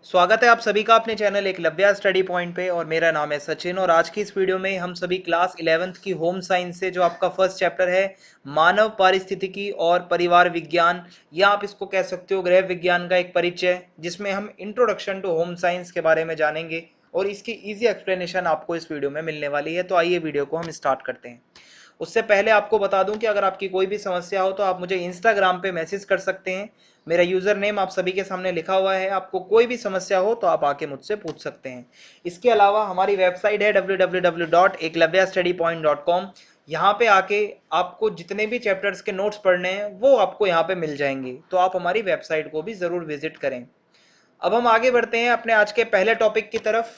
स्वागत है आप सभी का अपने चैनल एकलव्य स्टडी पॉइंट पे। और मेरा नाम है सचिन और आज की इस वीडियो में हम सभी क्लास 11th की होम साइंस से जो आपका फर्स्ट चैप्टर है मानव पारिस्थितिकी और परिवार विज्ञान, या आप इसको कह सकते हो गृह विज्ञान का एक परिचय, जिसमें हम इंट्रोडक्शन टू होम साइंस के बारे में जानेंगे और इसकी इजी एक्सप्लेनेशन आपको इस वीडियो में मिलने वाली है। तो आइए वीडियो को हम स्टार्ट करते हैं। उससे पहले आपको बता दूं कि अगर आपकी कोई भी समस्या हो तो आप मुझे इंस्टाग्राम पे मैसेज कर सकते हैं। मेरा यूजर नेम आप सभी के सामने लिखा हुआ है। आपको कोई भी समस्या हो तो आप आके मुझसे पूछ सकते हैं। इसके अलावा हमारी वेबसाइट है www.eklavyastudypoint.com। यहाँ पे आके आपको जितने भी चैप्टर्स के नोट्स पढ़ने हैं वो आपको यहाँ पे मिल जाएंगे, तो आप हमारी वेबसाइट को भी जरूर विजिट करें। अब हम आगे बढ़ते हैं अपने आज के पहले टॉपिक की तरफ।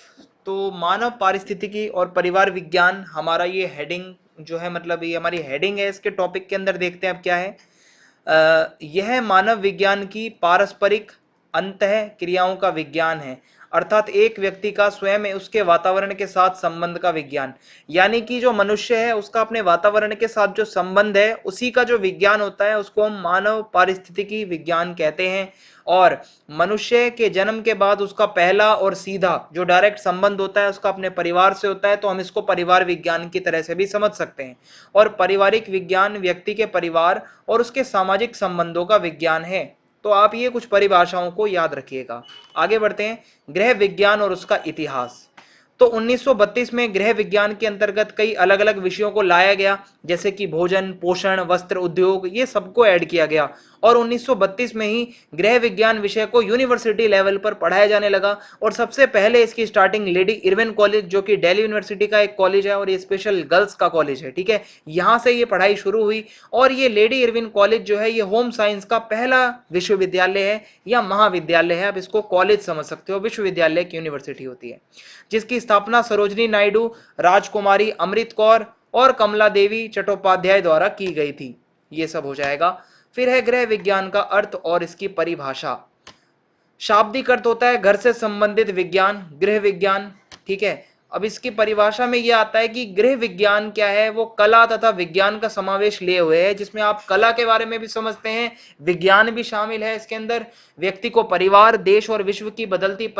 तो मानव पारिस्थितिकी और परिवार विज्ञान हमारा ये हेडिंग जो है, मतलब ये हमारी हेडिंग है। इसके टॉपिक के अंदर देखते हैं अब क्या है। यह मानव विज्ञान की पारस्परिक अंतः क्रियाओं का विज्ञान है, अर्थात एक व्यक्ति का स्वयं उसके वातावरण के साथ संबंध का विज्ञान। यानी कि जो मनुष्य है उसका अपने वातावरण के साथ जो संबंध है उसी का जो विज्ञान होता है उसको हम मानव पारिस्थितिकी विज्ञान कहते हैं। और मनुष्य के जन्म के बाद उसका पहला और सीधा जो डायरेक्ट संबंध होता है उसका अपने परिवार से होता है, तो हम इसको परिवार विज्ञान की तरह से भी समझ सकते हैं। और पारिवारिक विज्ञान व्यक्ति के परिवार और उसके सामाजिक संबंधों का विज्ञान है। तो आप ये कुछ परिभाषाओं को याद रखिएगा। आगे बढ़ते हैं। गृह विज्ञान और उसका इतिहास। तो 1932 में गृह विज्ञान के अंतर्गत कई अलग अलग विषयों को लाया गया, जैसे कि भोजन, पोषण, वस्त्र उद्योग, ये सबको ऐड किया गया। और 1932 में ही गृह विज्ञान विषय को यूनिवर्सिटी लेवल पर पढ़ाया जाने लगा। और सबसे पहले इसकी स्टार्टिंग लेडी इरविन कॉलेज, जो कि दिल्ली यूनिवर्सिटी का एक कॉलेज है और ये स्पेशल गर्ल्स का कॉलेज है, ठीक है, यहां से ये पढ़ाई शुरू हुई। और ये लेडी इरविन कॉलेज जो है ये होम साइंस का पहला विश्वविद्यालय है या महाविद्यालय है। आप इसको कॉलेज समझ सकते हो, विश्वविद्यालय की यूनिवर्सिटी होती है, जिसकी स्थापना सरोजनी नायडू, राजकुमारी अमृत कौर और कमला देवी चट्टोपाध्याय द्वारा की गई थी। ये सब हो जाएगा। फिर है गृह विज्ञान का अर्थ और इसकी परिभाषा। शाब्दिक अर्थ होता है घर से संबंधित विज्ञान, गृह विज्ञान, ठीक है। अब इसकी परिभाषा में यह आता है कि गृह विज्ञान क्या है, वो कला तथा विज्ञान का समावेश लिए हुए है, जिसमें आप कला के बारे में भी समझते हैं, विज्ञान भी शामिल है इसके अंदर। व्यक्ति को परिवार, देश और विश्व की बदलती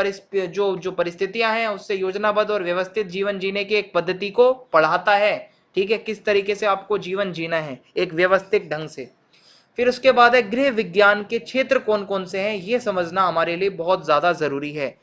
जो जो परिस्थितियां हैं उससे योजनाबद्ध और व्यवस्थित जीवन जीने की एक पद्धति को पढ़ाता है, ठीक है, किस तरीके से आपको जीवन जीना है एक व्यवस्थित ढंग से। फिर उसके बाद है गृह विज्ञान के क्षेत्र कौन कौन से हैं, ये समझना हमारे लिए बहुत ज्यादा जरूरी है।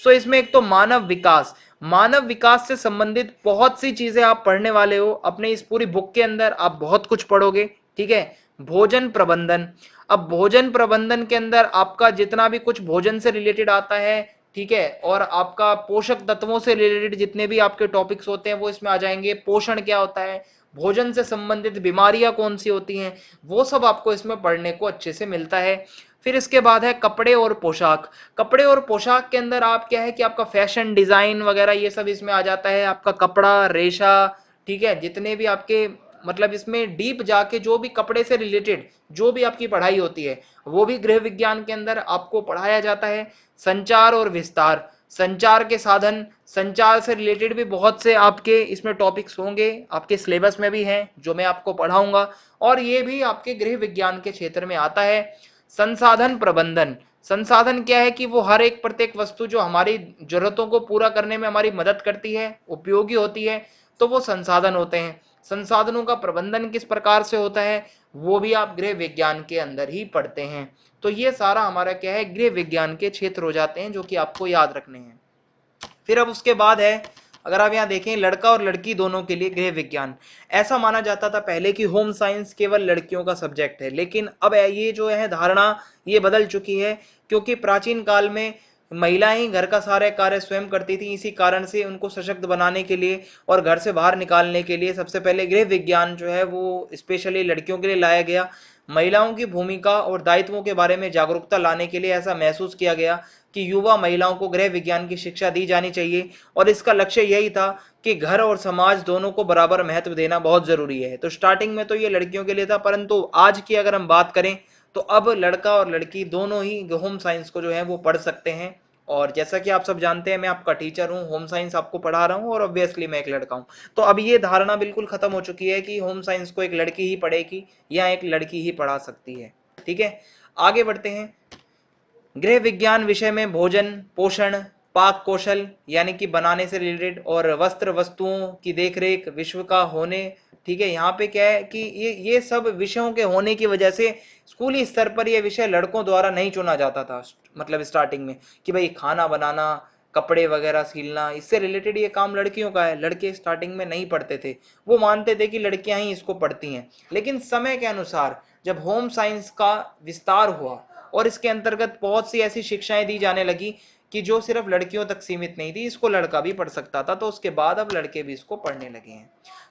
सो इसमें एक तो मानव विकास। मानव विकास से संबंधित बहुत सी चीजें आप पढ़ने वाले हो अपने इस पूरी बुक के अंदर, आप बहुत कुछ पढ़ोगे, ठीक है। भोजन प्रबंधन। अब भोजन प्रबंधन के अंदर आपका जितना भी कुछ भोजन से रिलेटेड आता है, ठीक है, और आपका पोषक तत्वों से रिलेटेड जितने भी आपके टॉपिक्स होते हैं वो इसमें आ जाएंगे। पोषण क्या होता है, भोजन से संबंधित बीमारियां कौन सी होती हैं, वो सब आपको इसमें पढ़ने को अच्छे से मिलता है। फिर इसके बाद है कपड़े और पोशाक। कपड़े और पोशाक के अंदर आप क्या है कि आपका फैशन डिजाइन वगैरह ये सब इसमें आ जाता है, आपका कपड़ा, रेशा, ठीक है, जितने भी आपके मतलब इसमें डीप जाके जो भी कपड़े से रिलेटेड जो भी आपकी पढ़ाई होती है वो भी गृह विज्ञान के अंदर आपको पढ़ाया जाता है। संचार और विस्तार, संचार के साधन, संचार से रिलेटेड भी बहुत से आपके इसमें टॉपिक्स होंगे, आपके सिलेबस में भी हैं जो मैं आपको पढ़ाऊंगा, और ये भी आपके गृह विज्ञान के क्षेत्र में आता है। संसाधन प्रबंधन। संसाधन क्या है कि वो हर एक प्रत्येक वस्तु जो हमारी जरूरतों को पूरा करने में हमारी मदद करती है, उपयोगी होती है, तो वो संसाधन होते हैं। संसाधनों का प्रबंधन किस प्रकार से होता है वो भी आप गृह विज्ञान के अंदर ही पढ़ते हैं। तो ये सारा हमारा क्या है, गृह विज्ञान के क्षेत्र हो जाते हैं जो कि आपको याद रखने हैं। फिर अब उसके बाद है, अगर आप यहाँ देखें, लड़का और लड़की दोनों के लिए गृह विज्ञान। ऐसा माना जाता था पहले कि होम साइंस केवल लड़कियों का सब्जेक्ट है, लेकिन अब ये जो है धारणा ये बदल चुकी है, क्योंकि प्राचीन काल में महिलाएं ही घर का सारे कार्य स्वयं करती थी। इसी कारण से उनको सशक्त बनाने के लिए और घर से बाहर निकालने के लिए सबसे पहले गृह विज्ञान जो है वो स्पेशली लड़कियों के लिए लाया गया। महिलाओं की भूमिका और दायित्वों के बारे में जागरूकता लाने के लिए ऐसा महसूस किया गया कि युवा महिलाओं को गृह विज्ञान की शिक्षा दी जानी चाहिए, और इसका लक्ष्य यही था कि घर और समाज दोनों को बराबर महत्व देना बहुत जरूरी है। तो स्टार्टिंग में तो ये लड़कियों के लिए था, परंतु आज की अगर हम बात करें तो अब लड़का और लड़की दोनों ही होम साइंस को जो है वो पढ़ सकते हैं। और जैसा कि आप सब जानते हैं मैं आपका टीचर हूँ, होम साइंस आपको पढ़ा रहा हूँ और ऑब्वियसली मैं एक लड़का हूँ। तो अब ये धारणा बिल्कुल खत्म हो चुकी है कि होम साइंस को एक लड़की ही पढ़ेगी या एक लड़की ही पढ़ा सकती है, ठीक है। आगे बढ़ते हैं। गृह विज्ञान विषय में भोजन, पोषण, पाक कौशल यानी कि बनाने से रिलेटेड, और वस्त्र वस्तुओं की देखरेख, विश्व का होने। ठीक है, यहाँ पे क्या है कि ये सब विषयों के होने की वजह से स्कूली स्तर पर ये विषय लड़कों द्वारा नहीं चुना जाता था, मतलब स्टार्टिंग में, कि भाई खाना बनाना, कपड़े वगैरह सिलना, इससे रिलेटेड ये काम लड़कियों का है, लड़के स्टार्टिंग में नहीं पढ़ते थे। वो मानते थे कि लड़कियां ही इसको पढ़ती हैं। लेकिन समय के अनुसार जब होम साइंस का विस्तार हुआ और इसके अंतर्गत बहुत सी ऐसी शिक्षाएं दी जाने लगी कि जो सिर्फ लड़कियों तक सीमित नहीं थी, इसको लड़का भी पढ़ सकता था, तो उसके बाद अब लड़के भी इसको पढ़ने लगे हैं।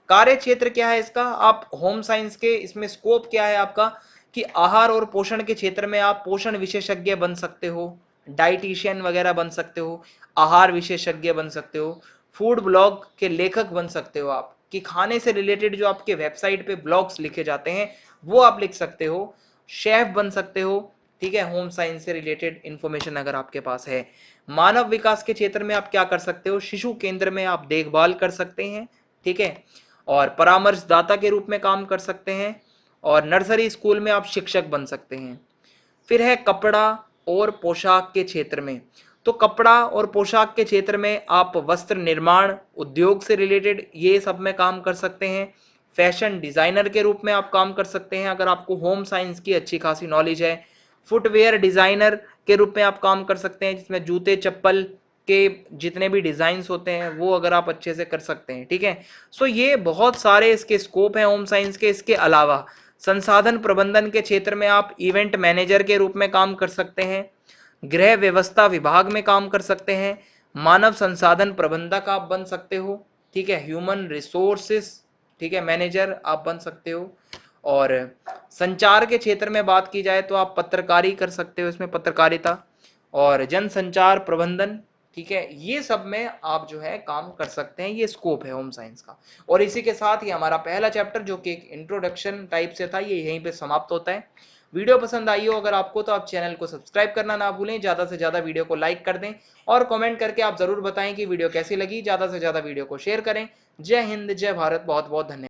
कार्य क्षेत्र क्या है इसका, आप होम साइंस के इसमें स्कोप क्या है आपका, कि आहार और पोषण के क्षेत्र में आप पोषण विशेषज्ञ बन सकते हो, डाइटिशियन वगैरह बन सकते हो, आहार विशेषज्ञ बन सकते हो, फूड ब्लॉग के लेखक बन सकते हो आप, कि खाने से रिलेटेड जो आपके वेबसाइट पे ब्लॉग्स लिखे जाते हैं वो आप लिख सकते हो, शेफ बन सकते हो। ठीक है, होम साइंस से रिलेटेड इंफॉर्मेशन अगर आपके पास है। मानव विकास के क्षेत्र में आप क्या कर सकते हो, शिशु केंद्र में आप देखभाल कर सकते हैं। ठीक है, और परामर्शदाता के रूप में काम कर सकते हैं, और नर्सरी स्कूल में आप शिक्षक बन सकते हैं। फिर है कपड़ा और पोशाक के क्षेत्र में, तो कपड़ा और पोशाक के क्षेत्र में आप वस्त्र निर्माण उद्योग से रिलेटेड ये सब में काम कर सकते हैं। फैशन डिजाइनर के रूप में आप काम कर सकते हैं अगर आपको होम साइंस की अच्छी खासी नॉलेज है। फुटवेयर डिजाइनर के रूप में आप काम कर सकते हैं, जिसमें जूते चप्पल के जितने भी डिजाइन्स होते हैं वो अगर आप अच्छे से कर सकते हैं। ठीक है, सो ये बहुत सारे इसके स्कोप हैं होम साइंस के। इसके अलावा संसाधन प्रबंधन के क्षेत्र में आप इवेंट मैनेजर के रूप में काम कर सकते हैं, गृह व्यवस्था विभाग में काम कर सकते हैं, मानव संसाधन प्रबंधक आप बन सकते हो। ठीक है, ह्यूमन रिसोर्सेस, ठीक है, मैनेजर आप बन सकते हो। और संचार के क्षेत्र में बात की जाए तो आप पत्रकारी कर सकते हो, इसमें पत्रकारिता और जनसंचार प्रबंधन। ठीक है, ये सब में आप जो है काम कर सकते हैं, ये स्कोप है होम साइंस का। और इसी के साथ ही हमारा पहला चैप्टर जो कि एक इंट्रोडक्शन टाइप से था, ये यहीं पे समाप्त होता है। वीडियो पसंद आई हो अगर आपको, तो आप चैनल को सब्सक्राइब करना ना भूलें, ज्यादा से ज्यादा वीडियो को लाइक कर दें, और कमेंट करके आप जरूर बताएं कि वीडियो कैसी लगी। ज्यादा से ज्यादा वीडियो को शेयर करें। जय हिंद, जय भारत, बहुत बहुत धन्यवाद।